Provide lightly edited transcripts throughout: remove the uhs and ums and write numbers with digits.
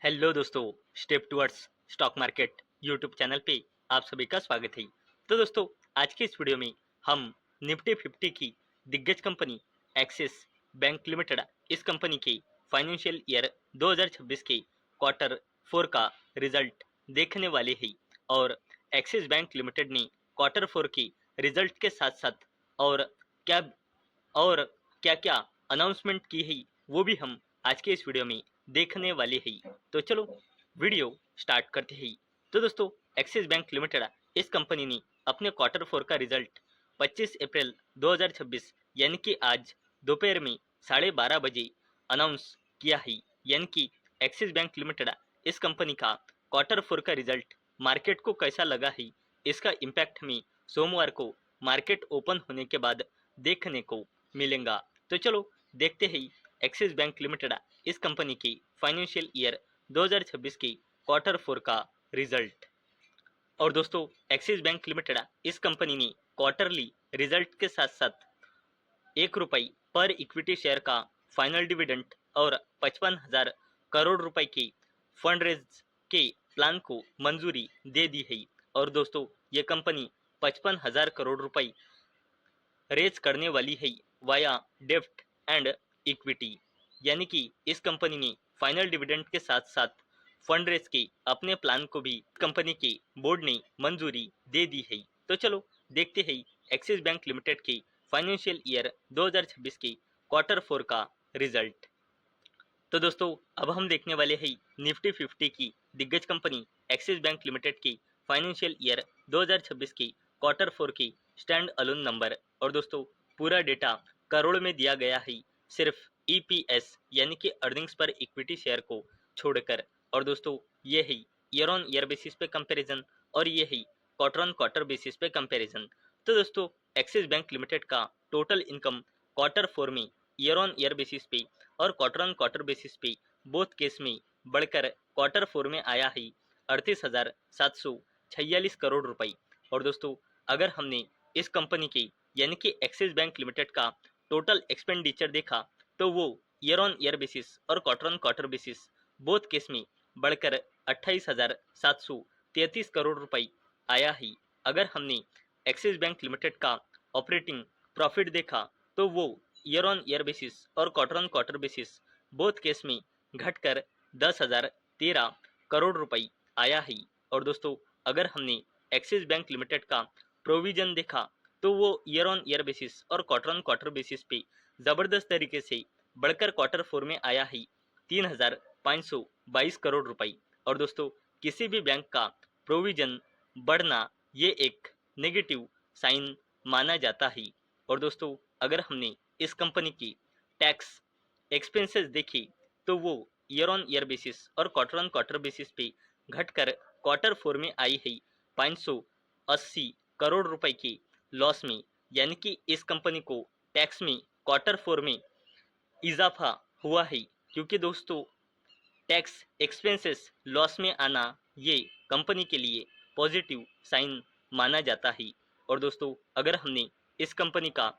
Hello दोस्तों, step towards stock market YouTube channel पे आप सभी का स्वागत है। तो दोस्तों, आज के इस वीडियो में हम निफ्टी 50 की दिग्गज कंपनी एक्सिस बैंक लिमिटेड, इस कंपनी के फाइनेंशियल ईयर 2026 के क्वार्टर 4 का रिजल्ट देखने वाले हैं। और एक्सिस बैंक लिमिटेड ने क्वार्टर 4 के रिजल्ट के साथ साथ और क्या और क्या क्या अनाउंसमेंट की है वो भी हम आज के इस वीडियो में देखने वाले हैं। तो चलो वीडियो स्टार्ट करते हैं। तो दोस्तों, एक्सिस बैंक लिमिटेड इस कंपनी ने अपने क्वार्टर 4 का रिजल्ट 25 अप्रैल 2026 यानी कि आज दोपहर में 12:30 बजे अनाउंस किया है। यानी कि एक्सिस बैंक लिमिटेड इस कंपनी का क्वार्टर 4 का रिजल्ट मार्केट को कैसा लगा है, इसका इम्पैक्ट हमें सोमवार को मार्केट ओपन होने के बाद देखने को मिलेगा। तो चलो देखते हैं एक्सिस बैंक लिमिटेड इस कंपनी की फाइनेंशियल ईयर 2026 की क्वार्टर 4 का रिजल्ट। और दोस्तों, एक्सिस बैंक लिमिटेड इस कंपनी ने क्वार्टरली रिजल्ट के साथ साथ ₹1 पर इक्विटी शेयर का फाइनल डिविडेंड और 55,000 करोड़ रुपए के फंड रेज के प्लान को मंजूरी दे दी है। और दोस्तों, ये कंपनी 55,000 करोड़ रुपए रेज करने वाली है वाया डेब्ट एंड इक्विटी। यानी कि इस कंपनी ने फाइनल डिविडेंड के साथ साथ फंड रेज के अपने प्लान को भी कंपनी के बोर्ड ने मंजूरी दे दी है। तो चलो देखते हैं एक्सिस बैंक लिमिटेड के फाइनेंशियल ईयर 2026 के क्वार्टर 4 का रिजल्ट। तो दोस्तों, अब हम देखने वाले हैं निफ्टी 50 की दिग्गज कंपनी एक्सिस बैंक लिमिटेड की फाइनेंशियल ईयर 2026 की क्वार्टर 4 की स्टैंड अलोन नंबर। और दोस्तों, पूरा डेटा करोड़ में दिया गया है, सिर्फ ईपीएस यानी कि अर्निंग्स पर इक्विटी शेयर को छोड़कर। और दोस्तों, ये है ईयर ऑन ईयर बेसिस पे कंपैरिजन और ये है क्वार्टर ऑन क्वार्टर बेसिस पे कंपैरिजन। तो दोस्तों, एक्सिस बैंक लिमिटेड का टोटल इनकम क्वार्टर 4 में ईयर ऑन ईयर बेसिस पे और क्वार्टर ऑन क्वार्टर बेसिस पे बोथ केस में बढ़कर क्वार्टर 4 में आया है 38,746 करोड़ रुपए। और दोस्तों, अगर हमने इस कंपनी के यानी कि एक्सिस बैंक लिमिटेड का टोटल एक्सपेंडिचर देखा तो वो ईयर ऑन ईयर बेसिस और quarter on quarter basis both case में बढ़कर 28,733 करोड़ रुपए आया है। अगर हमने एक्सिस बैंक लिमिटेड का ऑपरेटिंग प्रॉफिट देखा तो वो ईयर ऑन ईयर बेसिस और quarter on quarter basis both case में घटकर 10,013 करोड़ रुपए आया है। और दोस्तों, अगर हमने एक्सिस बैंक लिमिटेड का प्रोविजन देखा तो वो ईयर ऑन ईयर बेसिस और क्वार्टर ऑन क्वार्टर बेसिस पे ज़बरदस्त तरीके से बढ़कर क्वार्टर 4 में आया है 3,522 करोड़ रुपए। और दोस्तों, किसी भी बैंक का प्रोविजन बढ़ना ये एक नेगेटिव साइन माना जाता है। और दोस्तों, अगर हमने इस कंपनी की टैक्स एक्सपेंसेस देखी तो वो ईयर ऑन ईयर बेसिस और क्वार्टर ऑन क्वार्टर बेसिस पे घटकर क्वार्टर 4 में आई है 580 करोड़ रुपए की लॉस में। यानी कि इस कंपनी को टैक्स में क्वार्टर 4 में इजाफा हुआ है, क्योंकि दोस्तों टैक्स एक्सपेंसेस लॉस में आना ये कंपनी के लिए पॉजिटिव साइन माना जाता है। और दोस्तों, अगर हमने इस कंपनी का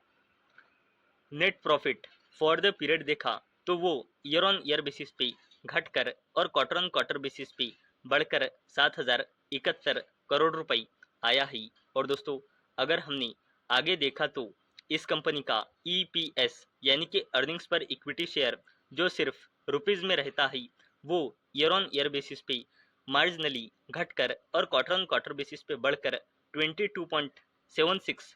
net profit for the period देखा तो वो ईयर ऑन ईयर बेसिस पे घटकर और क्वार्टर ऑन क्वार्टर बेसिस पे बढ़कर 7,071 करोड़ रुपए आया है। और दोस्तों, अगर हमने आगे देखा तो इस कंपनी का ईपीएस यानी कि अर्निंग्स पर इक्विटी शेयर जो सिर्फ रुपीज़ में रहता है वो ईयर ऑन ईयर बेसिस पे मार्जिनली घटकर और क्वार्टर ऑन क्वार्टर बेसिस पे बढ़कर 22.76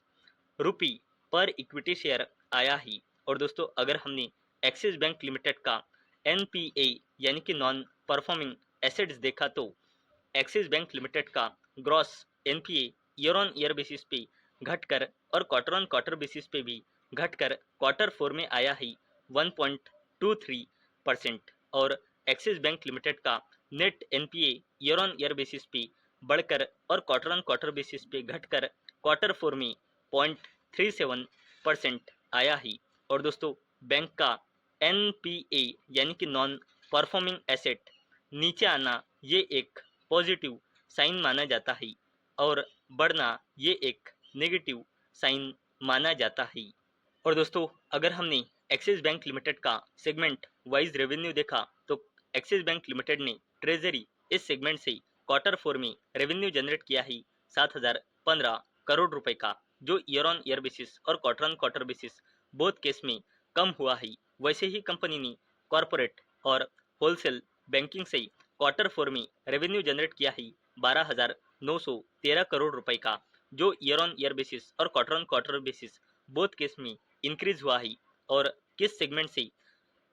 रुपी पर इक्विटी शेयर आया है। और दोस्तों, अगर हमने एक्सिस बैंक लिमिटेड का एनपीए यानी कि नॉन परफॉर्मिंग एसेट्स देखा तो एक्सिस बैंक लिमिटेड का gross NPA year on year basis पे घटकर और क्वार्टर ऑन क्वार्टर बेसिस पे भी घटकर क्वार्टर 4 में आया है 1.23%। और एक्सिस बैंक लिमिटेड का net NPA year on year basis पे बढ़कर और क्वार्टर ऑन क्वार्टर बेसिस पे घटकर क्वार्टर 4 में 0.37% आया है। और दोस्तों, बैंक का एनपीए यानी कि नॉन परफॉर्मिंग एसेट नीचे आना ये एक पॉजिटिव साइन माना जाता है और बढ़ना ये एक नेगेटिव साइन माना जाता है। और दोस्तों, अगर हमने एक्सिस बैंक लिमिटेड का सेगमेंट वाइज रेवेन्यू देखा तो एक्सिस बैंक लिमिटेड ने ट्रेजरी इस सेगमेंट से क्वार्टर 4 में रेवेन्यू जनरेट किया है 7,015 करोड़ रुपए का, जो ईयर ऑन ईयर बेसिस और quarter on quarter basis both case में कम हुआ है। वैसे ही कंपनी ने कॉरपोरेट और होलसेल बैंकिंग से क्वार्टर 4 में रेवेन्यू जनरेट किया है 12,913 करोड़ रुपए का, जो ईयर ऑन ईयर बेसिस और quarter on quarter basis both case में इंक्रीज हुआ है। और किस सेगमेंट से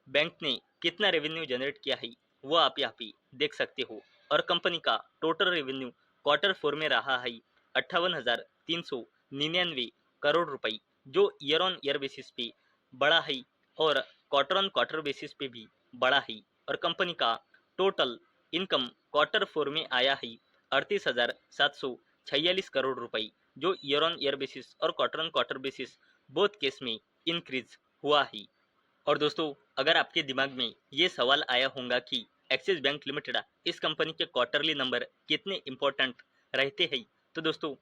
बैंक ने कितना रेवेन्यू जनरेट किया है वो आप यहाँ पे देख सकते हो। और कंपनी का टोटल रेवेन्यू क्वार्टर 4 में रहा है 58,399 करोड़ रुपए, जो ईयर ऑन ईयर बेसिस पे बड़ा है और क्वार्टर ऑन क्वार्टर बेसिस पे भी बड़ा है। और कंपनी का टोटल इनकम क्वार्टर 4 में आया है 38,746 करोड़ रुपए, जो ईयर ऑन ईयर बेसिस और quarter on quarter basis both case में इंक्रीज हुआ है। और दोस्तों, अगर आपके दिमाग में ये सवाल आया होगा कि एक्सिस बैंक लिमिटेड इस कंपनी के क्वार्टरली नंबर कितने इंपॉर्टेंट रहते हैं, तो दोस्तों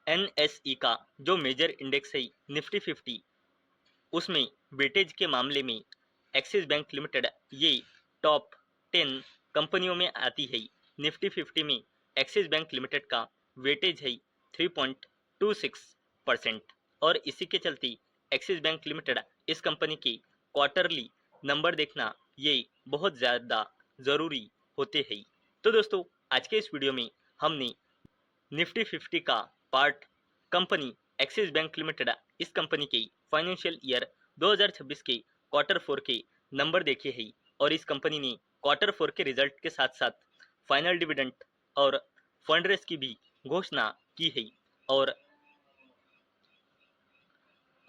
एनएसई का जो मेजर इंडेक्स है निफ्टी 50, उसमें वेटेज के मामले में एक्सिस बैंक लिमिटेड ये टॉप 10 कंपनियों में आती है। निफ्टी 50 में एक्सिस बैंक लिमिटेड का वेटेज है 3.26%। और इसी के चलते एक्सिस बैंक लिमिटेड इस कंपनी के क्वार्टरली नंबर देखना ये बहुत ज़्यादा ज़रूरी होते हैं। तो दोस्तों, आज के इस वीडियो में हमने निफ्टी 50 का part company axis bank limited इस कंपनी के फाइनेंशियल ईयर 2026 के क्वार्टर 4 के नंबर देखे हैं। और इस कंपनी ने क्वार्टर 4 के रिजल्ट के साथ साथ फाइनल डिविडेंड और फंड रेस की भी घोषणा की है।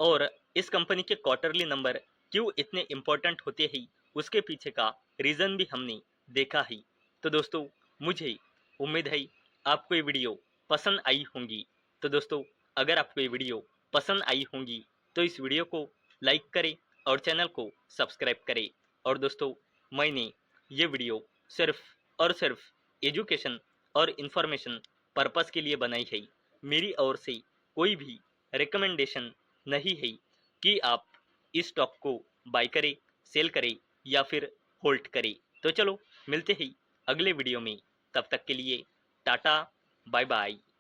और इस कंपनी के क्वार्टरली नंबर क्यों इतने इम्पोर्टेंट होते हैं, उसके पीछे का रीज़न भी हमने देखा है। तो दोस्तों, मुझे उम्मीद है आपको ये वीडियो पसंद आई होंगी। तो दोस्तों, अगर आपको ये वीडियो पसंद आई होंगी तो इस वीडियो को लाइक करें और चैनल को सब्सक्राइब करें। और दोस्तों, मैंने ये वीडियो सिर्फ और सिर्फ एजुकेशन और इन्फॉर्मेशन पर्पस के लिए बनाई है। मेरी ओर से कोई भी रिकमेंडेशन नहीं है कि आप इस स्टॉक को बाय करें, सेल करें या फिर होल्ड करें। तो चलो मिलते हैं अगले वीडियो में, तब तक के लिए टाटा, बाय बाय।